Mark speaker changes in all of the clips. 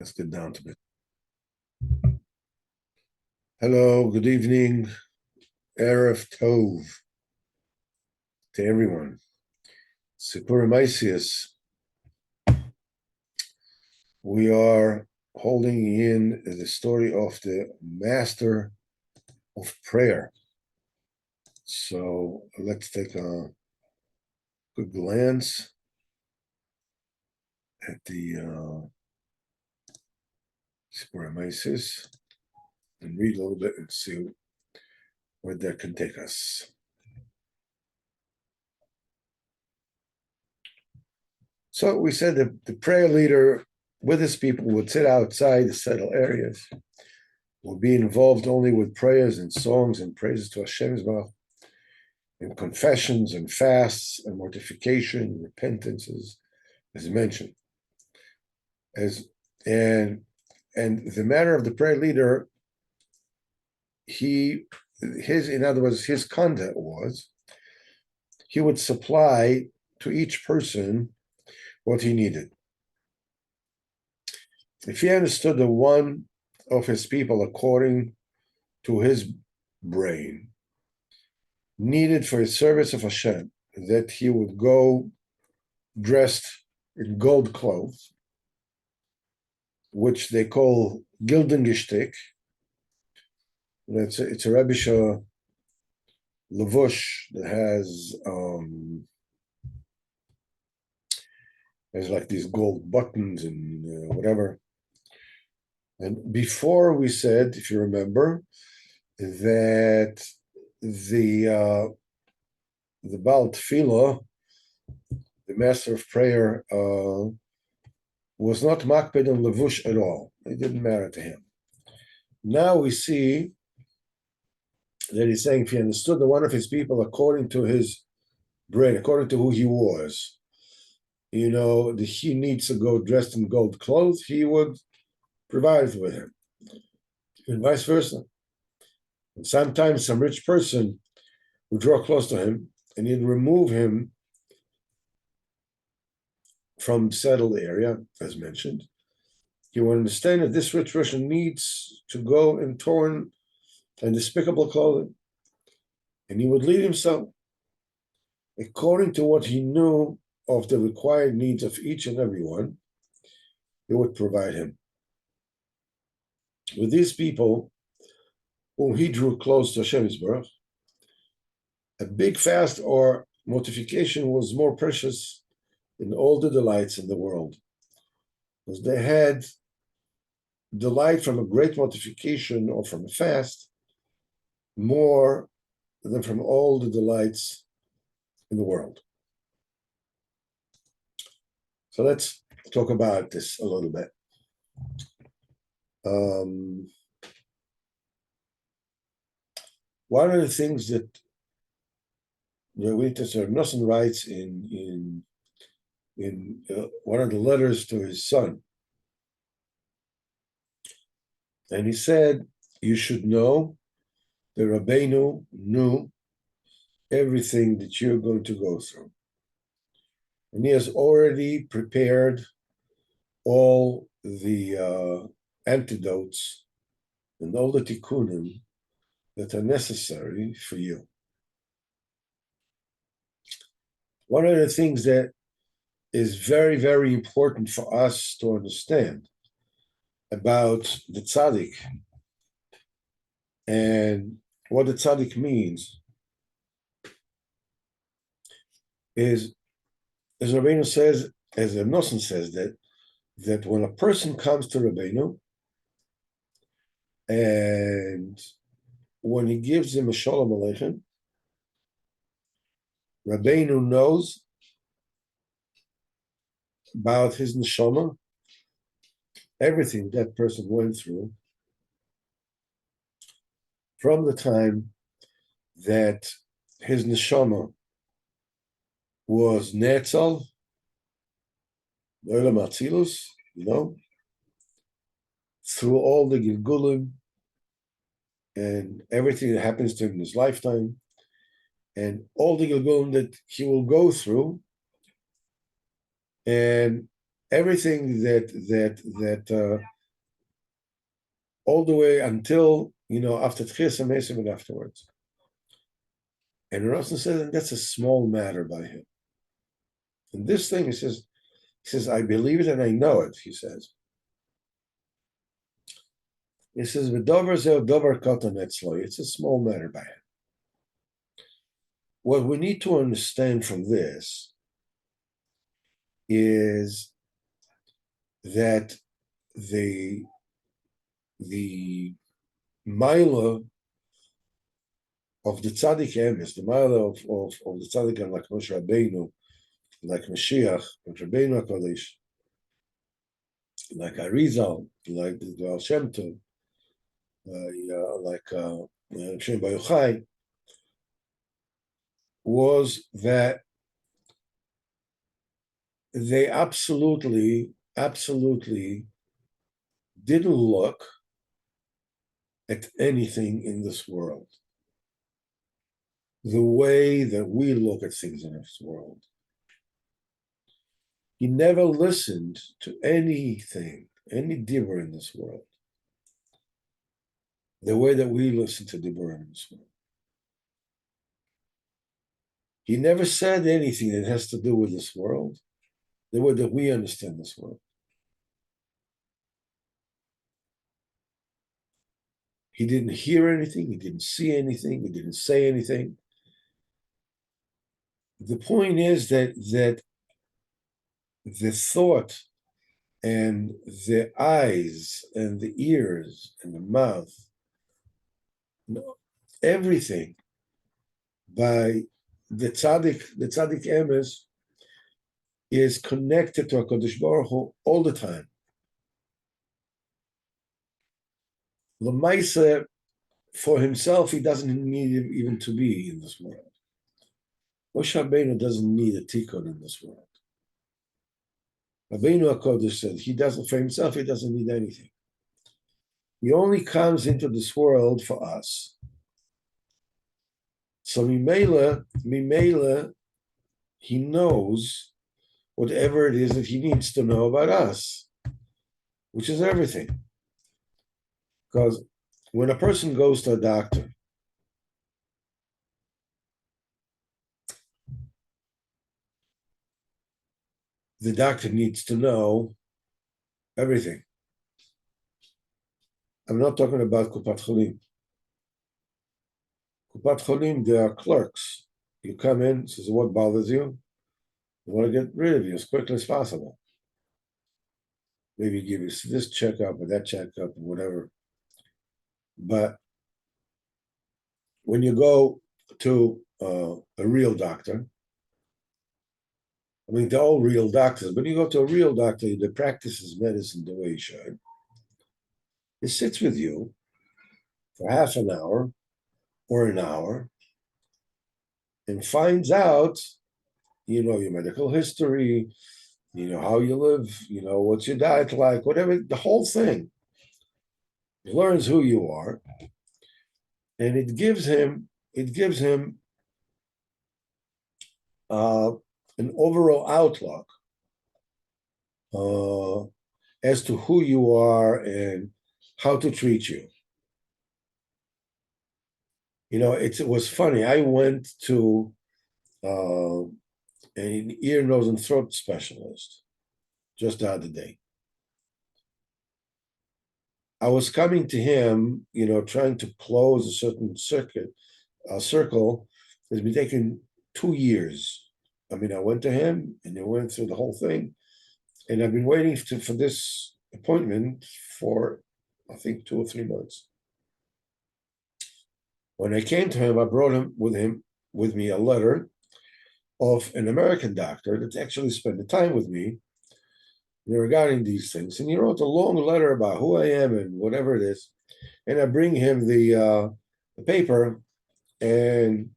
Speaker 1: Let's get down to it. Hello, good evening, Erev Tov to everyone. Sipur Maisius. We are holding in the story of the master of prayer. So let's take a good glance at the Sipur Maisius and read a little bit and see where that can take us. So we said that the prayer leader with his people would sit outside the settled areas, would be involved only with prayers and songs and praises to Hashem Yisbarach, and confessions and fasts and mortification, repentances, as mentioned. And the matter of the prayer leader, in other words, his conduct was he would supply to each person what he needed. If he understood the one of his people according to his brain, needed for his service of Hashem, that he would go dressed in gold clothes, which they call Gildengeshtik. It's a Rebisha Levush that has like these gold buttons and whatever. And before we said, if you remember, that the Baal Tefillah, the master of prayer, was not makpid on levush at all. It didn't matter to him. Now we see that he's saying if he understood the one of his people according to his brain, according to who he was, that he needs to go dressed in gold clothes, he would provide it with him. And vice versa. And sometimes some rich person would draw close to him and he'd remove him from settled area, as mentioned. He would understand that this rich person needs to go in torn and despicable clothing. And he would lead himself according to what he knew of the required needs of each and every one. He would provide him. With these people whom he drew close to Hashem Yisbarach, a big fast or mortification was more precious than all the delights in the world, because they had delight from a great mortification or from a fast more than from all the delights in the world. So let's talk about this a little bit. One of the things that Rav Nosson writes in one of the letters to his son, and he said, you should know that Rabbeinu knew everything that you're going to go through. And he has already prepared all the antidotes and all the tikkunim that are necessary for you. One of the things that is very, very important for us to understand about the tzaddik and what the tzaddik means is, as Rabbeinu says, as Rav Nosson says, that when a person comes to Rabbeinu and when he gives him a shalom aleichem, Rabbeinu knows about his neshama, everything that person went through from the time that his neshama was netzal, Olam Atzilus, through all the Gilgulim and everything that happens to him in his lifetime, and all the Gilgulim that he will go through, and everything that all the way until, after Tchias HaMesim and afterwards. And Rashi says that's a small matter by him. And this thing, he says, I believe it and I know it, he says. He says, V'dover zeh dover katan etzlo. It's a small matter by him. What we need to understand from this is that the Maila of the Tzaddik Emes, the Maila of the Tzaddik Emes, like Moshe Rabbeinu, like Mashiach, like Rabbeinu HaKadosh, like Arizal, like the Baal Shem Tov, like Shem Bar Yochai, was that they absolutely didn't look at anything in this world the way that we look at things in this world. He never listened to anything, any dibur in this world, the way that we listen to dibur in this world. He never said anything that has to do with this world, the way that we understand this world. He didn't hear anything, he didn't see anything, he didn't say anything. The point is that the thought and the eyes and the ears and the mouth, everything by the tzaddik emes is connected to HaKadosh Baruch Hu all the time. L'maisa, for himself, he doesn't need even to be in this world. Moshe Rabbeinu doesn't need a tikkun in this world. Rabbeinu HaKadosh said he doesn't, for himself, he doesn't need anything. He only comes into this world for us. So Mimela, he knows whatever it is that he needs to know about us, which is everything. Because when a person goes to a doctor, the doctor needs to know everything. I'm not talking about Kupat Cholim. Kupat Cholim, they are clerks. You come in, says, what bothers you? You want to get rid of you as quickly as possible. Maybe give you this checkup or that checkup or whatever. But when you go to a real doctor, I mean, they're all real doctors, but you go to a real doctor that practices medicine the way he should. He sits with you for half an hour or an hour and finds out, your medical history, how you live, what's your diet like, whatever, the whole thing. He learns who you are, and it gives him an overall outlook as to who you are and how to treat you. It was funny. I went to an ear, nose, and throat specialist just the other day. I was coming to him, trying to close a certain circle. It's been taking 2 years. I mean, I went to him and they went through the whole thing. And I've been waiting for this appointment for, I think, 2 or 3 months. When I came to him, I brought with me a letter of an American doctor that actually spent the time with me regarding these things. And he wrote a long letter about who I am and whatever it is. And I bring him the paper, and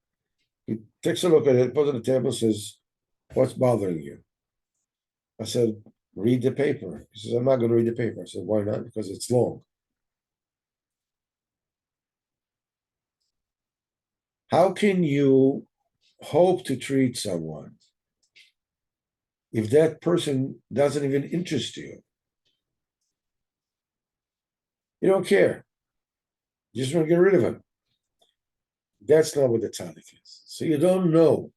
Speaker 1: he takes a look at it, puts it on the table, and says, what's bothering you? I said, read the paper. He says, I'm not going to read the paper. I said, why not? Because it's long. How can you hope to treat someone if that person doesn't even interest you? You don't care. You just want to get rid of him. That's not what the tzaddik is. So you don't know.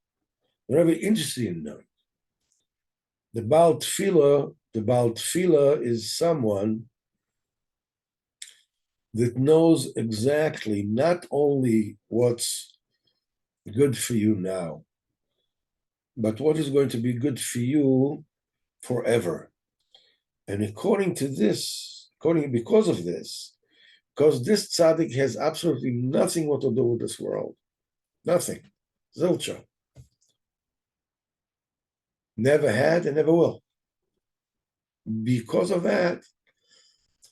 Speaker 1: You're not interested in knowing. The Baal Tefillah is someone that knows exactly not only what's good for you now, but what is going to be good for you forever. And because of this, because this tzaddik has absolutely nothing what to do with this world. Nothing. Zilcha. Never had and never will. Because of that,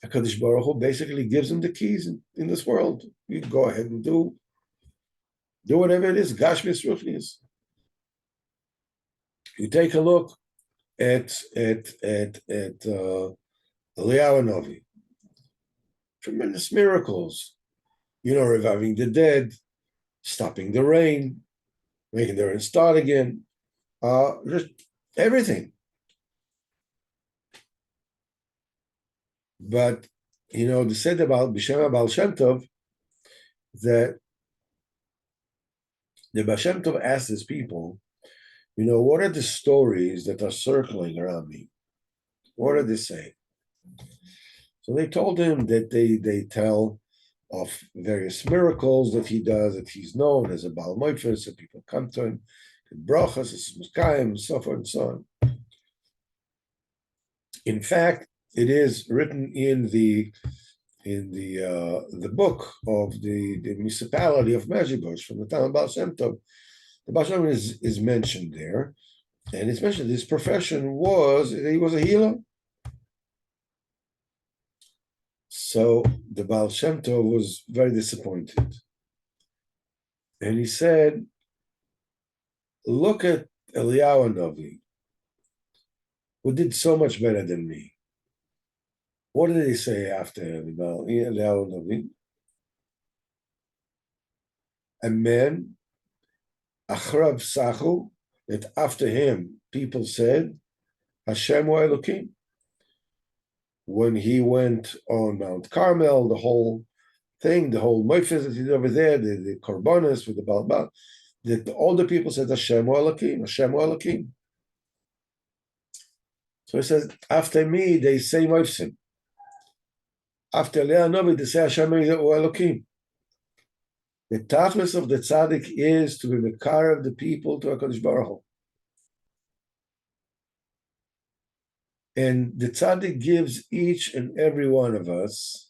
Speaker 1: HaKadosh Baruch Hu basically gives him the keys in this world. You go ahead and do whatever it is. Gashmis Ruchnis. You take a look at Eliyahu Novi. Tremendous miracles. Reviving the dead, stopping the rain, making the rain start again. Just everything. But they said about B'Shem Baal Shem Tov that the Baal Shem Tov asked his people, what are the stories that are circling around me? What are they saying? So they told him that they tell of various miracles that he does, that he's known as a Baal Moifes, that people come to him, brachas, muskayim, so forth and so on. In fact, it is written in the book of the municipality of Mezhibos from the town of Baal Shem Tov. The Baal Shem Tov is mentioned there, and it's mentioned his profession he was a healer. So the Baal Shem Tov was very disappointed. And he said, look at Eliyahu Novi, who did so much better than me. What did he say after Eliyahu Novi? A man, Achrav Sachu, that after him people said, Hashem wa Elokim. When he went on Mount Carmel, the whole thing, the whole Moifes that he did over there, the Korbanos with the Baal, that all the people said Hashem wa Elokim, Hashem wa Elokim. So he says, after me, they say Moifsim. After Eliyahu Novi, they say Hashem wa Elokim. The tachlis of the tzaddik is to be mekar of the people to HaKadosh Baruch Hu. And the tzaddik gives each and every one of us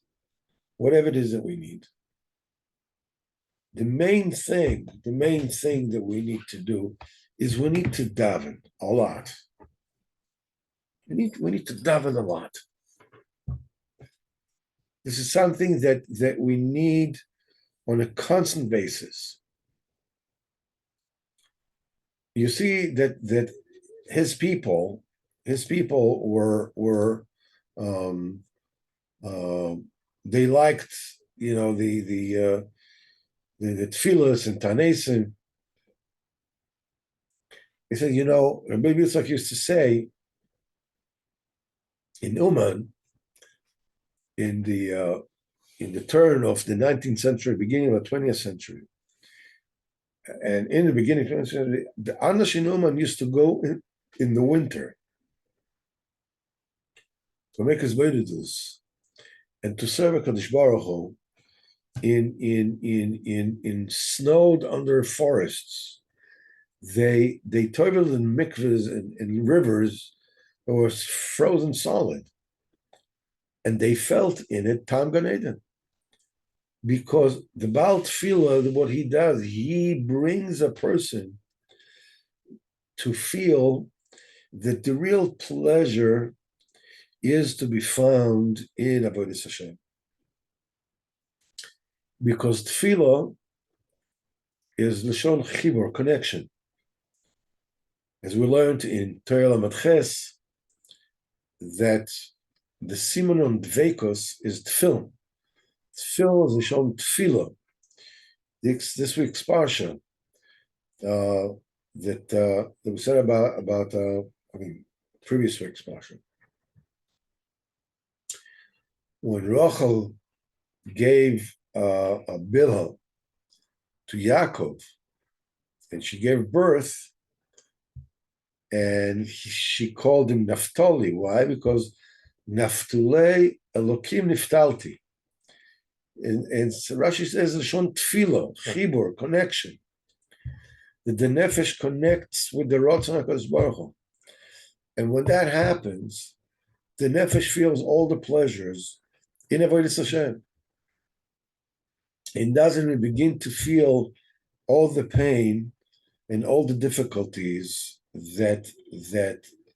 Speaker 1: whatever it is that we need. The main thing that we need to do is we need to daven a lot. We need to daven a lot. This is something that we need on a constant basis. You see that his people were they liked the tefillas and tanesim. He said, Rabbi Yitzchak used to say in Uman, in the turn of the 19th century, beginning of the 20th century, and in the beginning of the 20th century, the Anash in Uman used to go in the winter to make his Veidus and to serve HaKadosh Baruch Hu in snowed under forests. They toiled in mikvahs and rivers that were frozen solid. And they felt in it Tam Gan Eden. Because the Baal Tefillah, what he does, he brings a person to feel that the real pleasure is to be found in Avodas Hashem. Because Tefillah is Lashon Chibur, connection. As we learned in Torah Lamed Ches, that the Simon on Dveikos is Tefillin. Tefillin is Lashon Tefillah. This week's Parsha that we said about previous week's Parsha. When Rachel gave a Bilhah to Yaakov, and she gave birth, and she called him Naphtali. Why? Because Naftule Elokim Niftalti. And Rashi says Lashon Tfilo, Chibur, connection. That the nefesh connects with the Ratzon HaKadosh Baruch Hu. And when that happens, the nefesh feels all the pleasures in Avodas Hashem. And doesn't begin to feel all the pain and all the difficulties that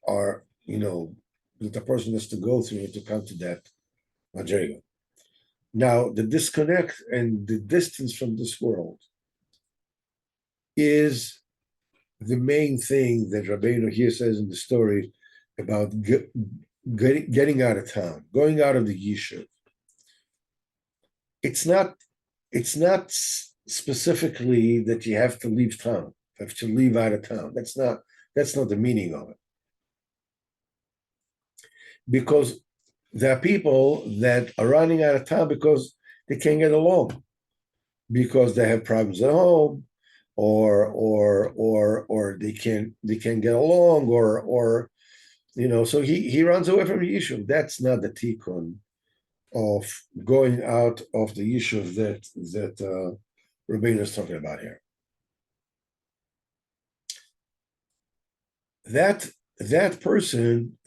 Speaker 1: are, that a person has to go through to come to that madriga. Now, the disconnect and the distance from this world is the main thing that Rabbeinu here says in the story about getting out of town, going out of the yishuv. It's not specifically that you have to leave town, have to leave out of town. That's not the meaning of it. Because there are people that are running out of town because they can't get along, because they have problems at home, or they can't get along, or so he runs away from the yishuv. That's not the tikkun of going out of the yishuv that Rabbeinu is talking about here. That person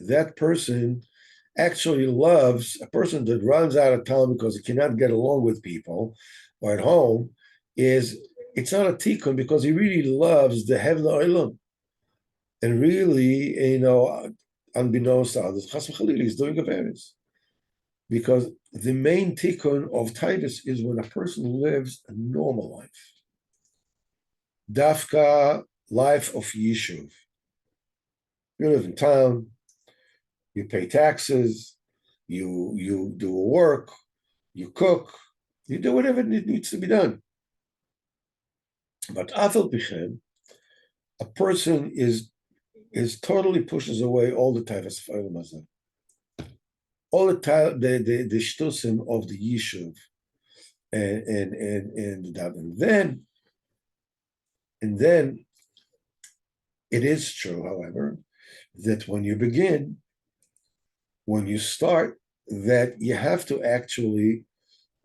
Speaker 1: actually loves a person that runs out of town because he cannot get along with people or at home. It's not a tikkun because he really loves the heaven olam, and really, unbeknownst to others, chas v'chalila, he's doing a variance. Because the main tikkun of Titus is when a person lives a normal life, dafka life of yishuv. You live in town, you pay taxes, you do work, you cook, you do whatever needs to be done. But afal pichem, a person is totally pushes away all the types of olam, all the shtusim of the yishuv, and the daven. And then it is true, however, that when you start, that you have to actually,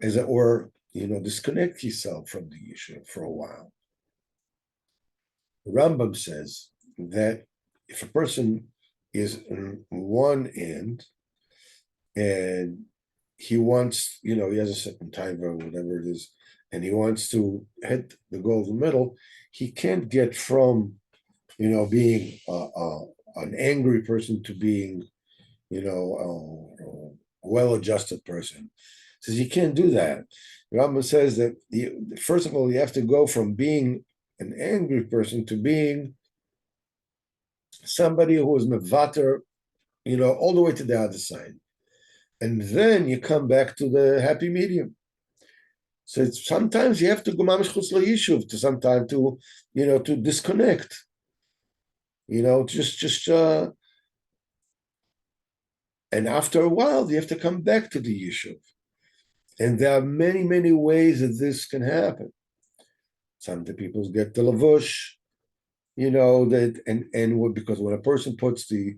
Speaker 1: as it were, disconnect yourself from the yishuv for a while. The Rambam says that if a person is on one end and he wants, he has a certain time or whatever it is, and he wants to hit the golden middle, he can't get from, being an angry person to being, a well-adjusted person. Says you can't do that. The Rambam says that first of all, you have to go from being an angry person to being somebody who is mevater, all the way to the other side. And then you come back to the happy medium. So sometimes you have to go mamish chutz la'yishuv to sometime to, to disconnect. And after a while, you have to come back to the yishuv. And there are many, many ways that this can happen. Some of the people get the lavush, because when a person puts the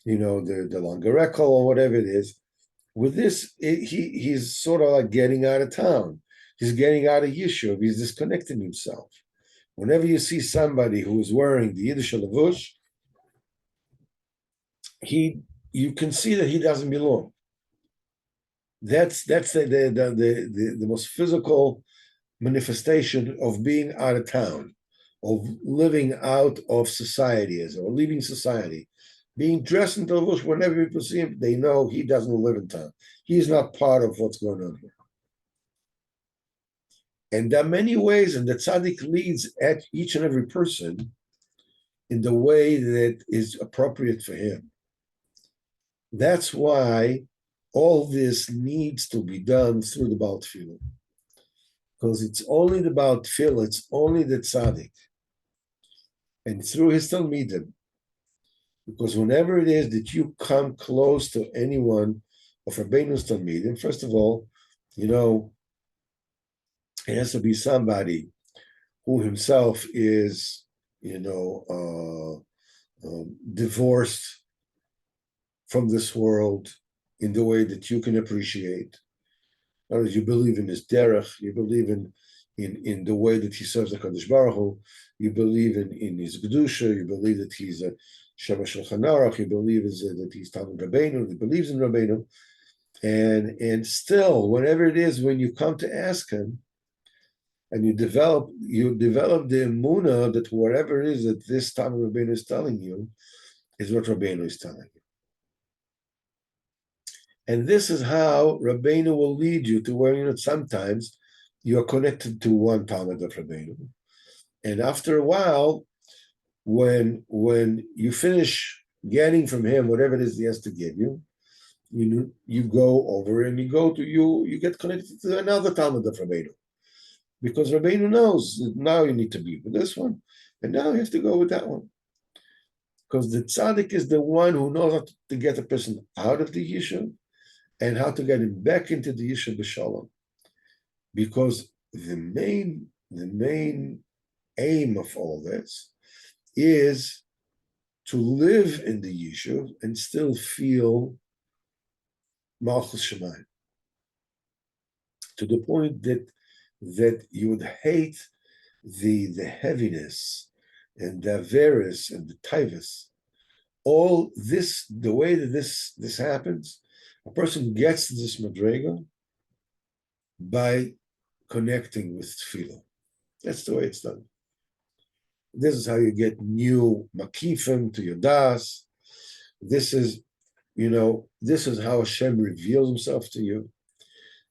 Speaker 1: longer rekel or whatever it is, with this, he's sort of like getting out of town. He's getting out of yishuv. He's disconnecting himself. Whenever you see somebody who is wearing the Yiddish lavush, you can see that he doesn't belong. That's the most physical manifestation of being out of town, of living out of society, or leaving society. Being dressed in the lavush, whenever people see him, they know he doesn't live in town. He's not part of what's going on here. And there are many ways, and the tzaddik leads at each and every person in the way that is appropriate for him. That's why all this needs to be done through the Baal Tefillah. Because it's only the Baal Tefillah, it's only the tzaddik. And through his Talmidim. Because whenever it is that you come close to anyone of Rabbeinu's Talmidim, first of all, It has to be somebody who himself is, divorced from this world in the way that you can appreciate. In other words, you believe in his derech, you believe in the way that he serves the Kadosh Baruch Hu, you believe in his Gedusha, you believe that he's a Shema Shulchan Aruch, you believe that he's Talmud Rabbeinu, he believes in Rabbeinu, and still, whenever it is, when you come to ask him, and you develop the emunah that whatever it is that this Talmud Rabbeinu is telling you is what Rabbeinu is telling you. And this is how Rabbeinu will lead you to where, sometimes you are connected to one Talmud of Rabbeinu. And after a while, when you finish getting from him whatever it is he has to give you, you go over and you get connected to another Talmud of Rabbeinu. Because Rabbeinu knows that now you need to be with this one, and now you have to go with that one. Because the tzaddik is the one who knows how to get a person out of the yishuv and how to get him back into the yishuv b'shalom. Because the main aim of all this is to live in the yishuv and still feel malchus shemayim, to the point that you would hate the heaviness and the averis and the taivas. All this, the way that this happens, a person gets this madrega by connecting with tefillah. That's the way it's done. This is how you get new makifim to your das. This is how Hashem reveals himself to you.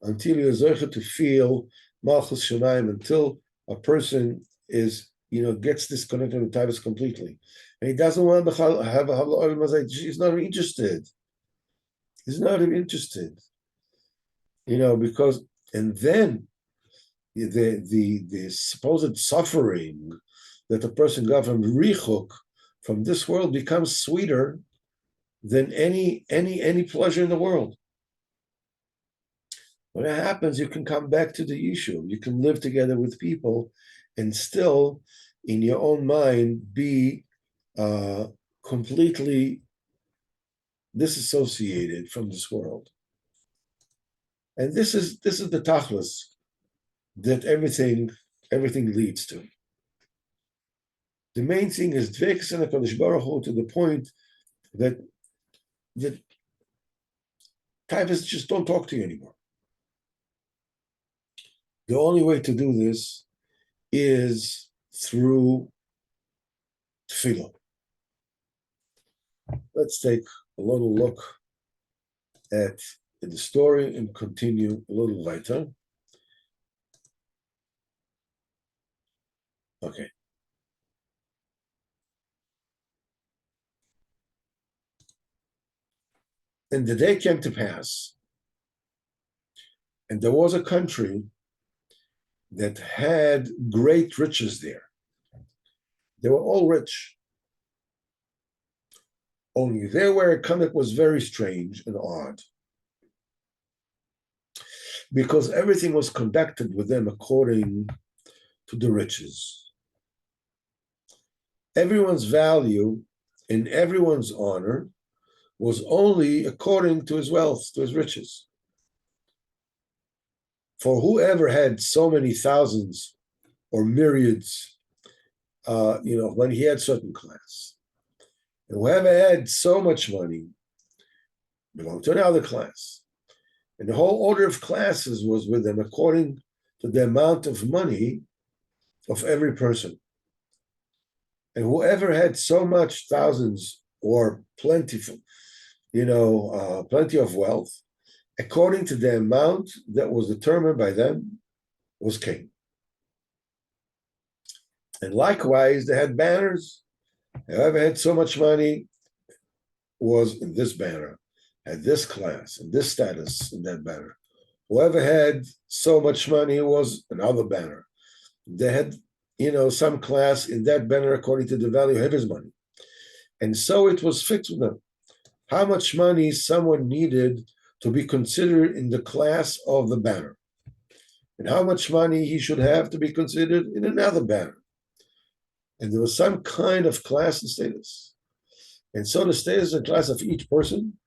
Speaker 1: Until you're zeicha to feel Malchus Shemayim, until a person is, gets disconnected with Taivas completely. And he doesn't want to have a Havla Mazayt. He's not interested. He's not even interested. Because, and then the supposed suffering that a person got from Richuk, from this world, becomes sweeter than any pleasure in the world. When it happens, you can come back to the yishuv. You can live together with people and still, in your own mind, be completely disassociated from this world. And this is the tachlis that everything leads to. The main thing is dvekas and HaKadosh Baruch Hu, to the point that taivas just don't talk to you anymore. The only way to do this is through tefillah. Let's take a little look at the story and continue a little later. Okay. And the day came to pass, and there was a country that had great riches there. They were all rich. Only there where a conduct was very strange and odd, because everything was conducted with them according to the riches. Everyone's value and everyone's honor was only according to his wealth, to his riches. For whoever had so many thousands or myriads, when he had certain class, and whoever had so much money belonged to another class. And the whole order of classes was with them according to the amount of money of every person. And whoever had so much thousands or plenty of wealth, according to the amount that was determined by them, was king. And likewise, they had banners. Whoever had so much money was in this banner, had this class, and this status in that banner. Whoever had so much money was another banner. They had, some class in that banner according to the value of his money. And so it was fixed with them. How much money someone needed to be considered in the class of the banner. and how much money he should have to be considered in another banner. And there was some kind of class and status. And so the status and class of each person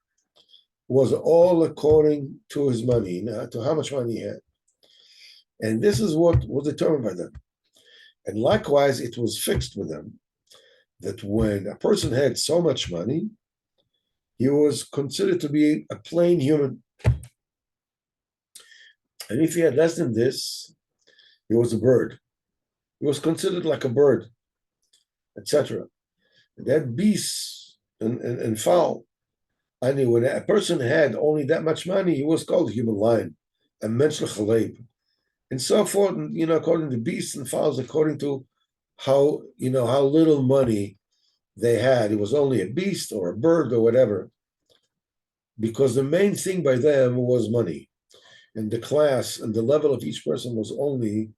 Speaker 1: was all according to his money, to how much money he had. And this is what was determined by them. And likewise, it was fixed with them that when a person had so much money, he was considered to be a plain human. And if he had less than this, he was a bird. He was considered like a bird, etc. That beasts and fowl. I mean, when a person had only that much money, he was called a human lion, a mensch lechaleb, and so forth. And according to beasts and fowls, according to how little money they had, it was only a beast or a bird or whatever, because the main thing by them was money, and the class and the level of each person was only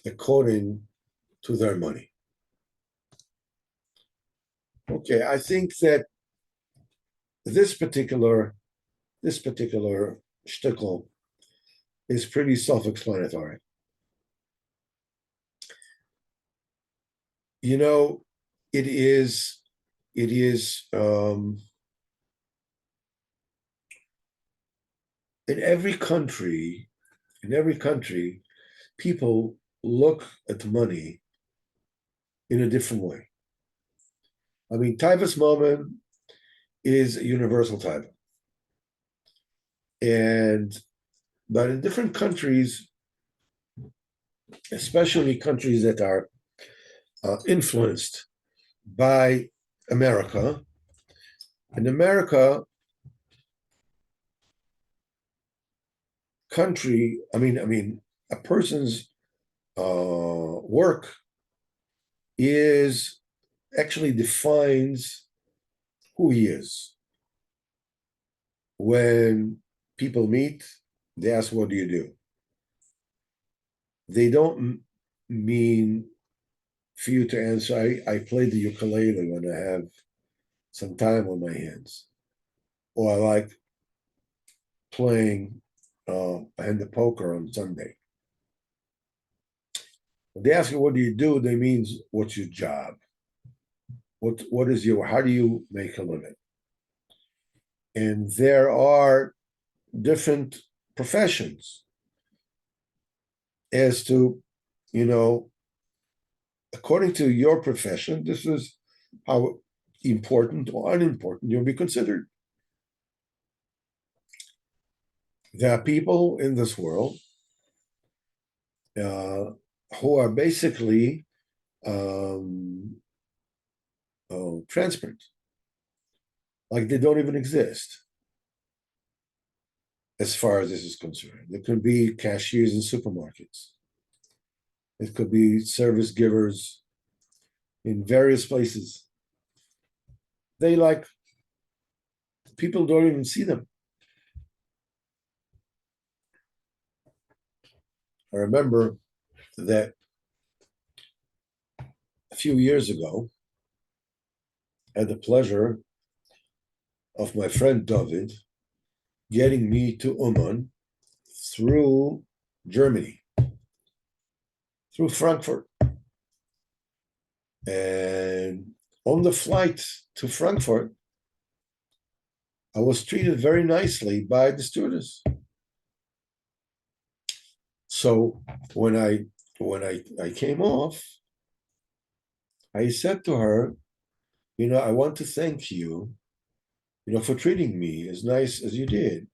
Speaker 1: according to their money. Okay, I think that this particular shtickle is pretty self-explanatory. It is in every country, people look at money in a different way. I mean, Taivas Mammon is a universal type. But in different countries, especially countries that are influenced by America, in America, a person's work actually defines who he is. When people meet, they ask, "What do you do?" They don't mean for you to answer, I play the ukulele when I have some time on my hands, or I like playing a hand of poker on Sunday. When they ask you, "What do you do?" they mean, what's your job? How do you make a living? And there are different professions as to, according to your profession, this is how important or unimportant you'll be considered. There are people in this world who are basically transparent, like they don't even exist as far as this is concerned. There could be cashiers in supermarkets. It could be service givers in various places. People don't even see them. I remember that a few years ago, I had the pleasure of my friend David getting me to Uman through Germany, through Frankfurt. And on the flight to Frankfurt, I was treated very nicely by the stewardess. So when I came off, I said to her, I want to thank you, for treating me as nice as you did.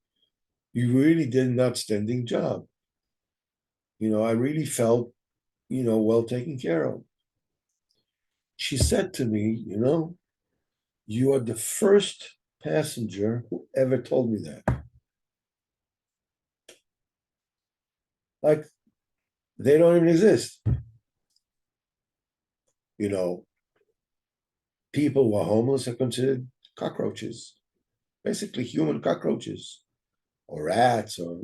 Speaker 1: You really did an outstanding job. I really felt, well taken care of. She said to me, you are the first passenger who ever told me that. Like, they don't even exist. People who are homeless are considered cockroaches, basically human cockroaches, or rats, or.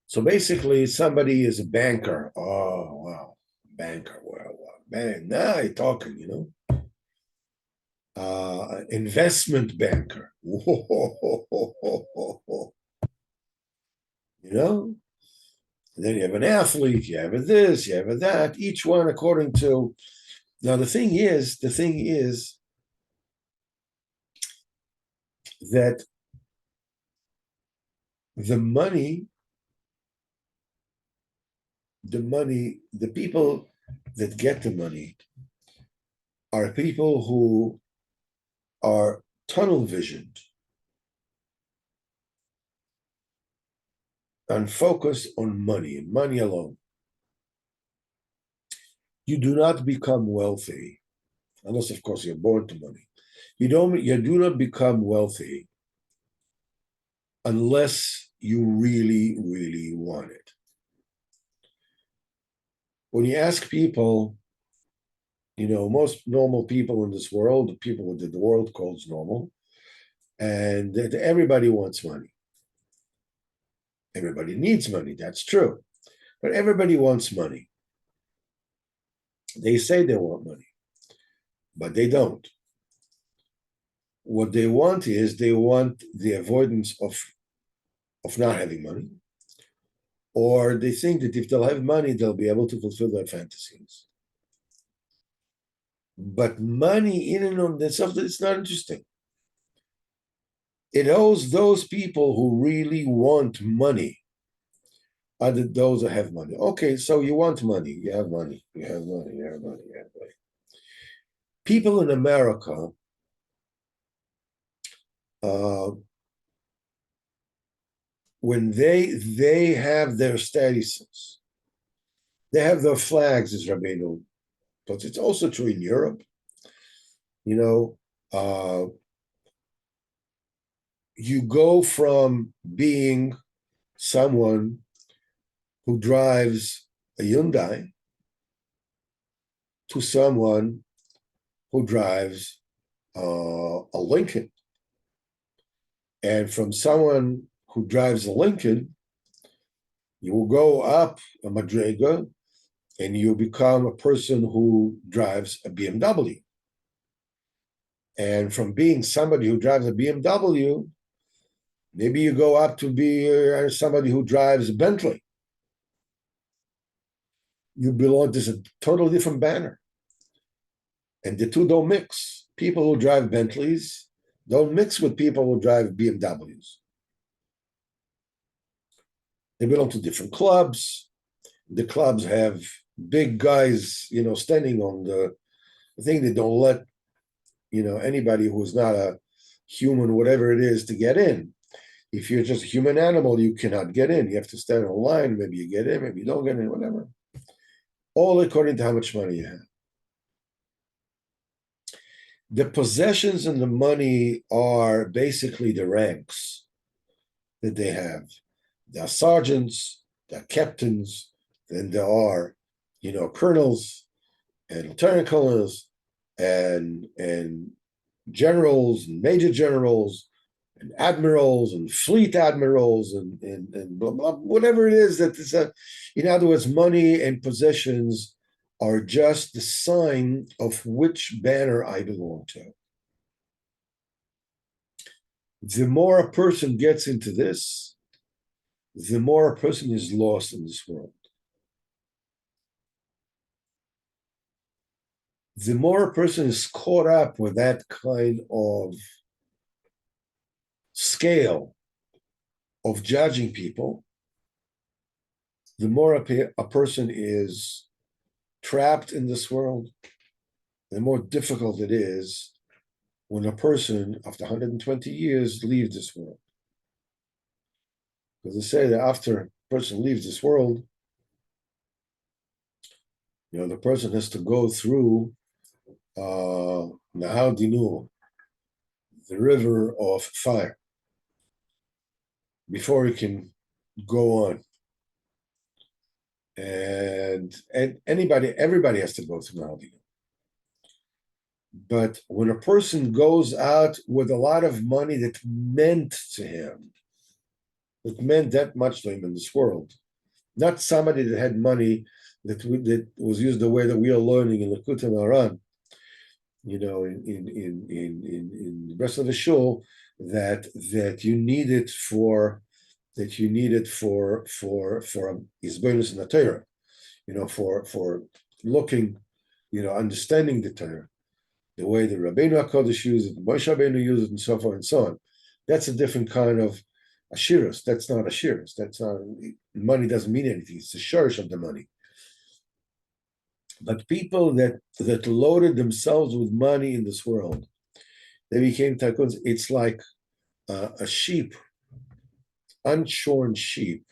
Speaker 1: So basically, somebody is a banker. Oh, wow, banker. Well, man, now you're talking, investment banker. you know? And then you have an athlete, you have a this, you have a that, each one according to. Now the thing is that the money, the people that get the money are people who are tunnel visioned and focused on money and money alone. You do not become wealthy, unless of course you're born to money. You do not become wealthy unless you really, really want it. When you ask people, most normal people in this world, the people that the world calls normal, and that everybody wants money. Everybody needs money, that's true. But everybody wants money. They say they want money, but they don't. What they want is they want the avoidance of not having money, or they think that if they'll have money, they'll be able to fulfill their fantasies. But money in and of itself, it's not interesting. It owes those people who really want money are those that have money. Okay, so you want money, you have money, you have money, you have money, you have money. People in America, when they have their statuses, they have their flags, as Rabbeinu, but it's also true in Europe. You know, you go from being someone who drives a Hyundai to someone who drives a Lincoln. And from someone who drives a Lincoln, you will go up a Madriga and you become a person who drives a BMW. And from being somebody who drives a BMW, maybe you go up to be somebody who drives a Bentley. You belong to a totally different banner. And the two don't mix. People who drive Bentleys don't mix with people who drive BMWs. They belong to different clubs. The clubs have big guys, standing on the thing. They don't let, anybody who's not a human, whatever it is, to get in. If you're just a human animal, you cannot get in. You have to stand in line. Maybe you get in, maybe you don't get in, whatever. All according to how much money you have. The possessions and the money are basically the ranks that they have. There are sergeants, there are captains, then there are, colonels and lieutenant colonels and generals and major generals and admirals and fleet admirals and blah, blah, whatever it is that is in other words, money and possessions are just the sign of which banner I belong to. The more a person gets into this, the more a person is lost in this world. The more a person is caught up with that kind of scale of judging people, the more a person is trapped in this world, the more difficult it is when a person, after 120 years, leaves this world. Because they say that after a person leaves this world, the person has to go through Nahal Dinur, the river of fire, before he can go on. And everybody has to go through Nahal Dinur. But when a person goes out with a lot of money that meant to him, that meant that much to him in this world, not somebody that had money that was used the way that we are learning in Likutei Moharan, in the rest of the shul, that you need it for that you needed for Isbonus in the Torah, for looking, understanding the Torah, the way the Rabbeinu HaKodesh used it, the Moshe Rabbeinu used it, and so forth and so on. That's a different kind of ashiras. That's not ashiras. That's not, money doesn't mean anything. It's the shorish of the money. But people that loaded themselves with money in this world, they became tycoons. It's like a sheep, unshorn sheep,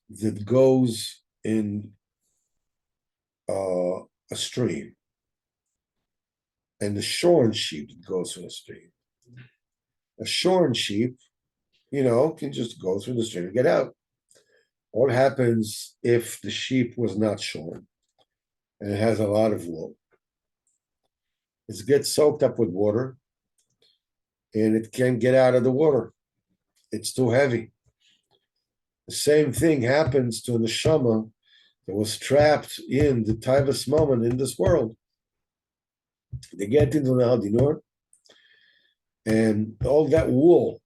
Speaker 1: that goes in a stream, and the shorn sheep that goes through the stream. A shorn sheep, can just go through the stream and get out. What happens if the sheep was not shorn and it has a lot of wool? It gets soaked up with water and it can't get out of the water. It's too heavy. The same thing happens to the neshama that was trapped in the Taivas moment in this world. They get into the Hadinor, and all that wool.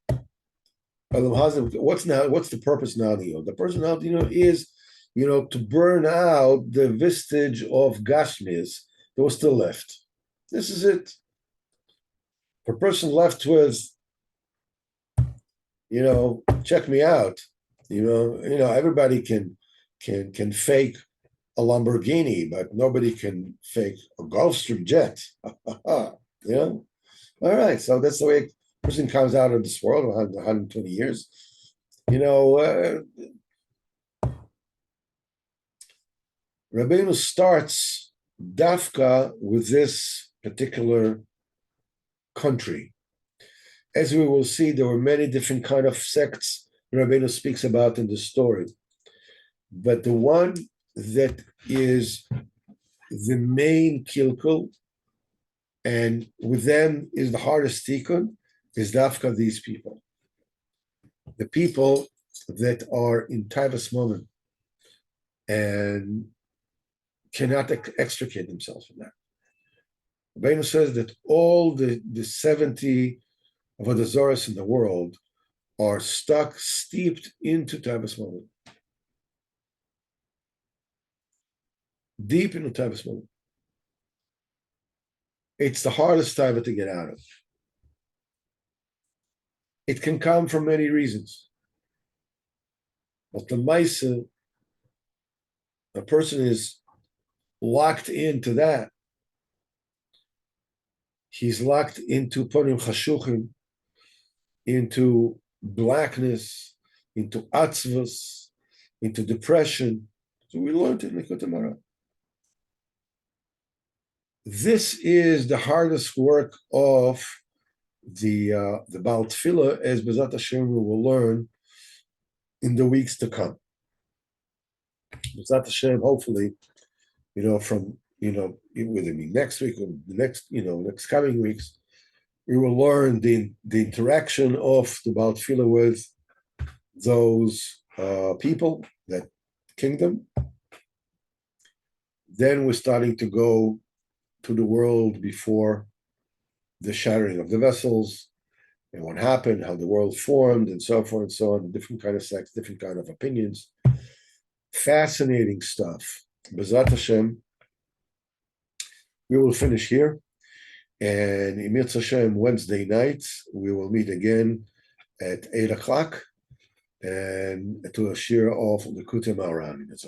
Speaker 1: What's the purpose now? The purpose now is, to burn out the vestige of Gashmias that was still left. This is it. The person left with, check me out. Everybody can fake a Lamborghini, but nobody can fake a Gulfstream jet. All right, so that's the way a person comes out of this world, 120 years. Rabbeinu starts Dafka with this particular country. As we will see, there were many different kind of sects Rabbeinu speaks about in the story. But the one that is the main kilkul, and with them is the hardest tikkun, is Dafka these people. The people that are in Taivas moment and cannot extricate themselves from that. Rabbeinu says that all the 70 of the Zoras in the world are steeped into Taivas moment. Deep into Taivas moment. It's the hardest Taiva to get out of. It can come from many reasons. But the Maisa, a person is locked into that. He's locked into Ponim Chashuchim, into blackness, into atzvus, into depression. So we learned in Likutei Moharan. This is the hardest work of the Baal Tefillah, as B'ezrat Hashem we will learn in the weeks to come. B'ezrat Hashem, hopefully, from whether it be next week or the next coming weeks, we will learn the interaction of the Baal Tefillah with those people, that kingdom. Then we're starting to go to the world before the shattering of the vessels, and what happened, how the world formed, and so forth and so on, different kind of sects, different kind of opinions. Fascinating stuff. B'ezrat Hashem, we will finish here, and in Mirz Hashem, Wednesday night, we will meet again at 8 o'clock, and to a shir of Likutei Moharan.